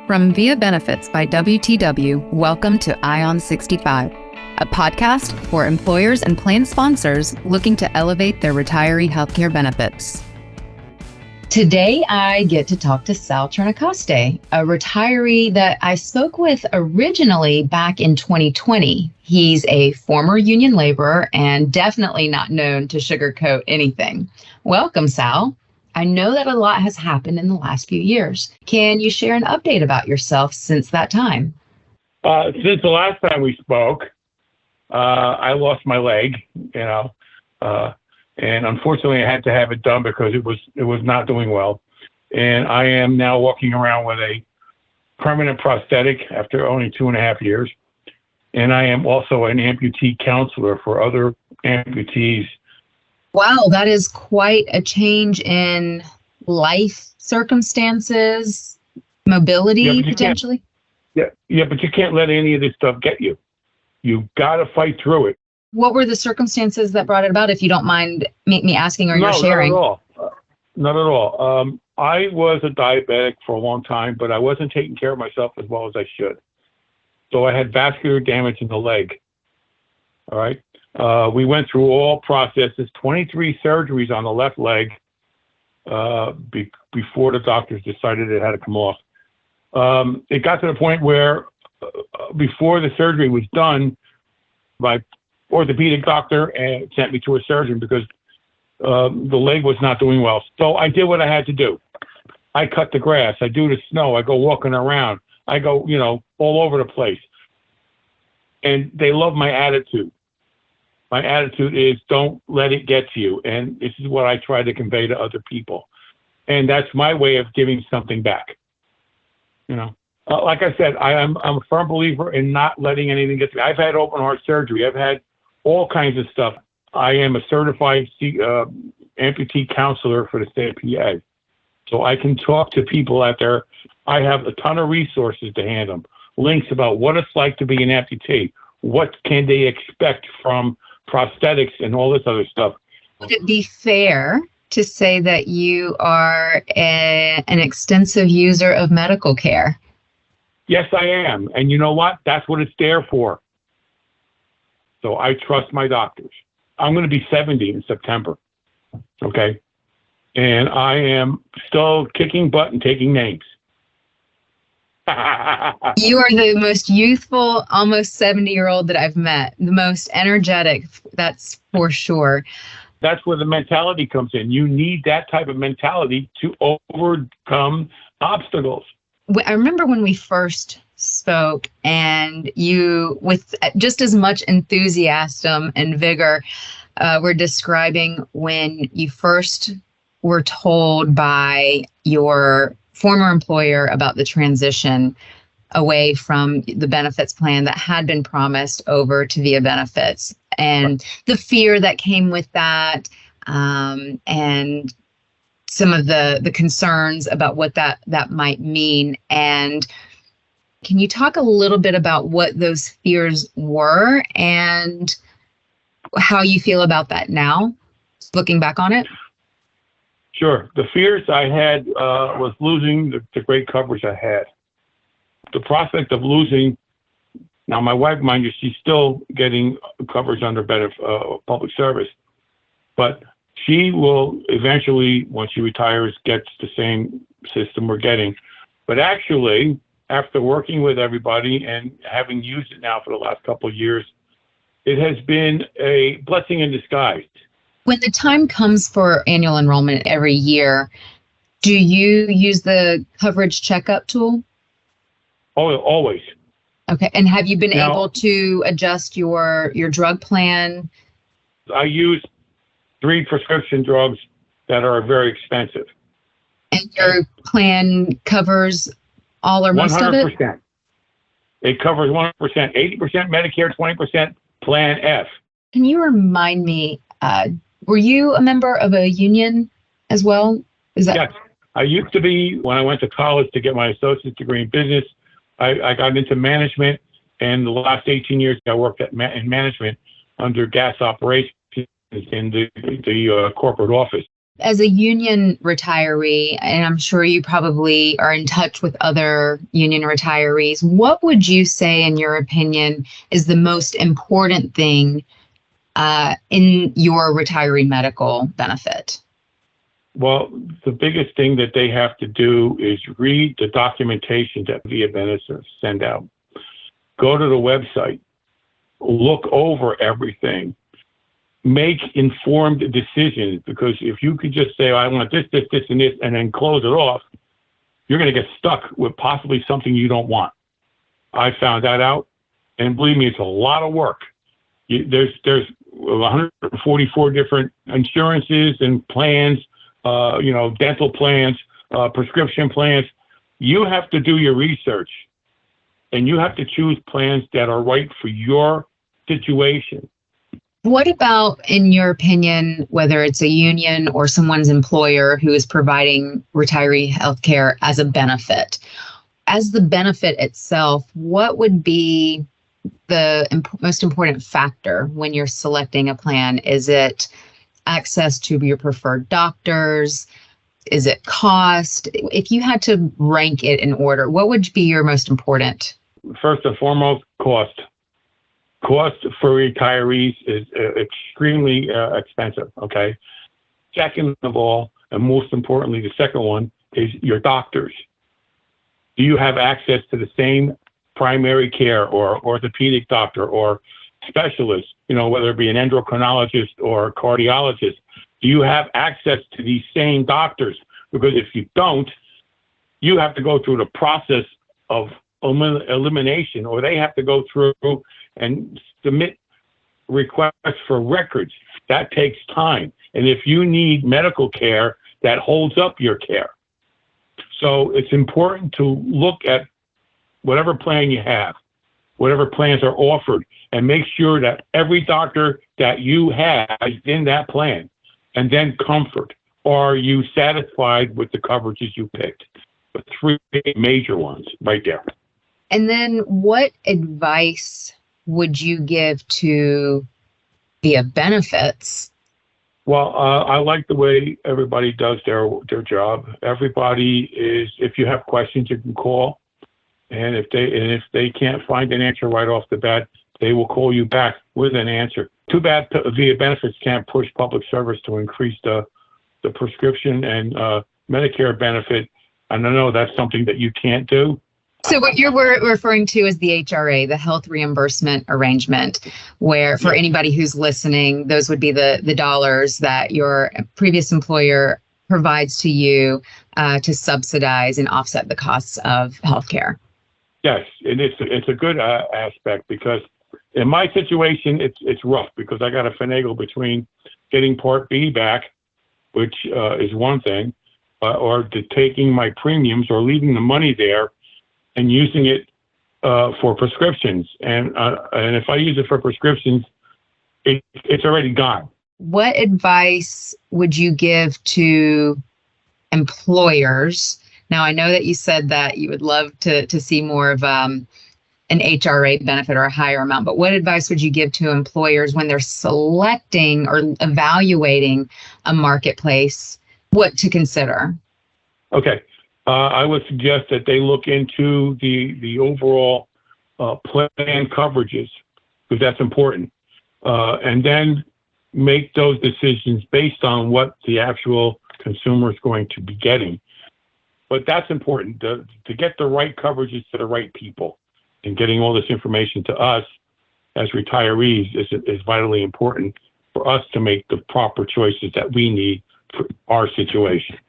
From Via Benefits by WTW, welcome to Ion 65, a podcast for employers and plan sponsors looking to elevate their retiree healthcare benefits. Today, I get to talk to Sal Trentacoste, a retiree that I spoke with originally back in 2020. He's a former union laborer and definitely not known to sugarcoat anything. Welcome, Sal. I know that a lot has happened in the last few years. Can you share an update about yourself since that time? Since the last time we spoke, I lost my leg, and unfortunately I had to have it done because it was not doing well. And I am now walking around with a permanent prosthetic after only 2.5 years. And I am also an amputee counselor for other amputees. Wow, that is quite a change in life circumstances, mobility potentially. But you can't let any of this stuff get you. You got to fight through it. What were the circumstances that brought it about, if you don't mind me asking or you're sharing? No, not at all. I was a diabetic for a long time, but I wasn't taking care of myself as well as I should. So I had vascular damage in the leg. All right. We went through all processes, 23 surgeries on the left leg before the doctors decided it had to come off. It got to the point where before the surgery was done, my orthopedic doctor sent me to a surgeon because the leg was not doing well. So I did what I had to do. I cut the grass. I do the snow. I go walking around. I go, all over the place. And they love my attitude. My attitude is don't let it get to you. And this is what I try to convey to other people. And that's my way of giving something back. Like I said, I'm a firm believer in not letting anything get to me. I've had open heart surgery. I've had all kinds of stuff. I am a certified amputee counselor for the state of PA. So I can talk to people out there. I have a ton of resources to hand them. Links about what it's like to be an amputee. What can they expect from prosthetics and all this other stuff. Would it be fair to say that you are an extensive user of medical care? Yes, I am. And you know what? That's what it's there for. So I trust my doctors. I'm going to be 70 in September. Okay. And I am still kicking butt and taking names. You are the most youthful, almost 70-year-old that I've met. The most energetic, that's for sure. That's where the mentality comes in. You need that type of mentality to overcome obstacles. I remember when we first spoke and you, with just as much enthusiasm and vigor, were describing when you first were told by your former employer about the transition away from the benefits plan that had been promised over to Via Benefits, and the fear that came with that, and some of the concerns about what that might mean. And can you talk a little bit about what those fears were and how you feel about that now, looking back on it? Sure. The fears I had was losing the great coverage I had. The prospect of losing, now my wife, mind you, she's still getting coverage under public service, but she will eventually, when she retires, get the same system we're getting. But actually, after working with everybody and having used it now for the last couple of years, it has been a blessing in disguise. When the time comes for annual enrollment every year, do you use the coverage checkup tool? Oh, always. Okay. And have you been able to adjust your drug plan? I use 3 prescription drugs that are very expensive. And your plan covers all or most of it? 100%. It covers 100%, 80% Medicare, 20% Plan F. Can you remind me, were you a member of a union as well? Yes. I used to be, when I went to college to get my associate's degree in business. I got into management, and the last 18 years I worked in management under gas operations in the corporate office. As a union retiree, and I'm sure you probably are in touch with other union retirees, what would you say, in your opinion, is the most important thing in your retiree medical benefit? Well, the biggest thing that they have to do is read the documentation that the administrators send out. Go to the website, look over everything, make informed decisions, because if you could just say, I want this, this, this, and this, and then close it off, you're going to get stuck with possibly something you don't want. I found that out, and believe me, it's a lot of work. There's 144 different insurances and plans, dental plans, prescription plans. You have to do your research, and you have to choose plans that are right for your situation. What about, in your opinion, whether it's a union or someone's employer who is providing retiree health care as a benefit? As the benefit itself, what would be the most important factor when you're selecting a plan? Is it access to your preferred doctors? Is it cost? If you had to rank it in order, what would be your most important? First and foremost, cost. Cost for retirees is extremely expensive, okay? Second of all, and most importantly, the second one is your doctors. Do you have access to the same primary care or orthopedic doctor or specialist, whether it be an endocrinologist or cardiologist? Do you have access to these same doctors? Because if you don't, you have to go through the process of elimination, or they have to go through and submit requests for records. That takes time. And if you need medical care, that holds up your care. So it's important to look at whatever plan you have, whatever plans are offered, and make sure that every doctor that you have is in that plan. And then comfort. Are you satisfied with the coverages you picked? The three major ones right there. And then what advice would you give to the benefits? Well, I like the way everybody does their job. Everybody is, if you have questions, you can call. And if they can't find an answer right off the bat, they will call you back with an answer. Too bad VA benefits can't push public service to increase the prescription and Medicare benefit. And I know that's something that you can't do. So what you're referring to is the HRA, the health reimbursement arrangement, where for anybody who's listening, those would be the dollars that your previous employer provides to you to subsidize and offset the costs of healthcare. Yes, and it's a good aspect, because in my situation, it's rough because I got to finagle between getting Part B back, which is one thing, or taking my premiums or leaving the money there and using it for prescriptions. And if I use it for prescriptions, it's already gone. What advice would you give to employers? Now, I know that you said that you would love to see more of an HRA benefit or a higher amount, but what advice would you give to employers when they're selecting or evaluating a marketplace, what to consider? Okay. I would suggest that they look into the overall plan coverages, because that's important, and then make those decisions based on what the actual consumer is going to be getting. But that's important, to get the right coverages to the right people, and getting all this information to us as retirees is vitally important for us to make the proper choices that we need for our situation.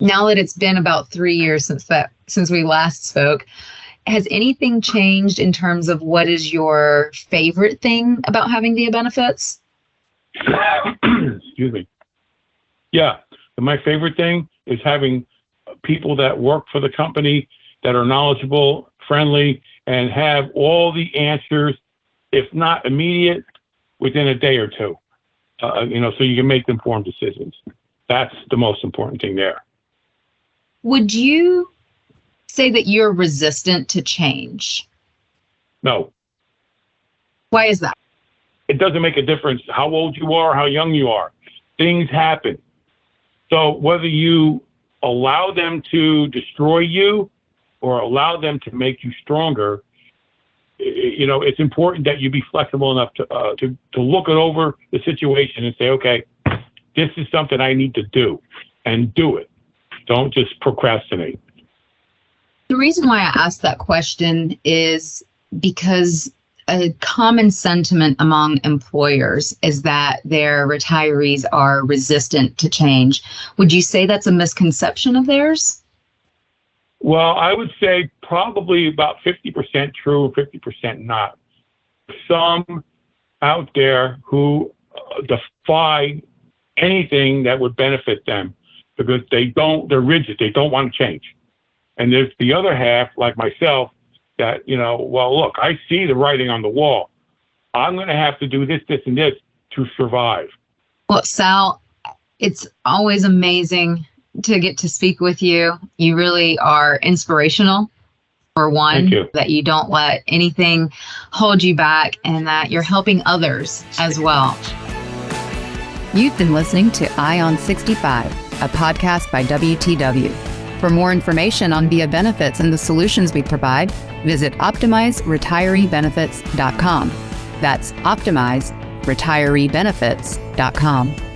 Now that it's been about 3 years since we last spoke, has anything changed in terms of what is your favorite thing about having VA benefits? Excuse me. Yeah, my favorite thing is having people that work for the company that are knowledgeable, friendly, and have all the answers, if not immediate, within a day or two. So you can make informed decisions. That's the most important thing there. Would you say that you're resistant to change? No. Why is that? It doesn't make a difference how old you are, how young you are. Things happen. So whether you allow them to destroy you or allow them to make you stronger, it's important that you be flexible enough to look it over the situation and say, okay, this is something I need to do, and do it. Don't just procrastinate. The reason why I asked that question is because a common sentiment among employers is that their retirees are resistant to change. Would you say that's a misconception of theirs? Well, I would say probably about 50% true and 50% not. Some out there who defy anything that would benefit them because they're rigid, they don't want to change. And there's the other half, like myself, that, well, look, I see the writing on the wall. I'm going to have to do this, this, and this to survive. Well, Sal, it's always amazing to get to speak with you. You really are inspirational, for one, that you don't let anything hold you back and that you're helping others as well. You've been listening to Eye on 65, a podcast by WTW. For more information on VIA benefits and the solutions we provide, visit OptimizeRetireeBenefits.com. That's OptimizeRetireeBenefits.com.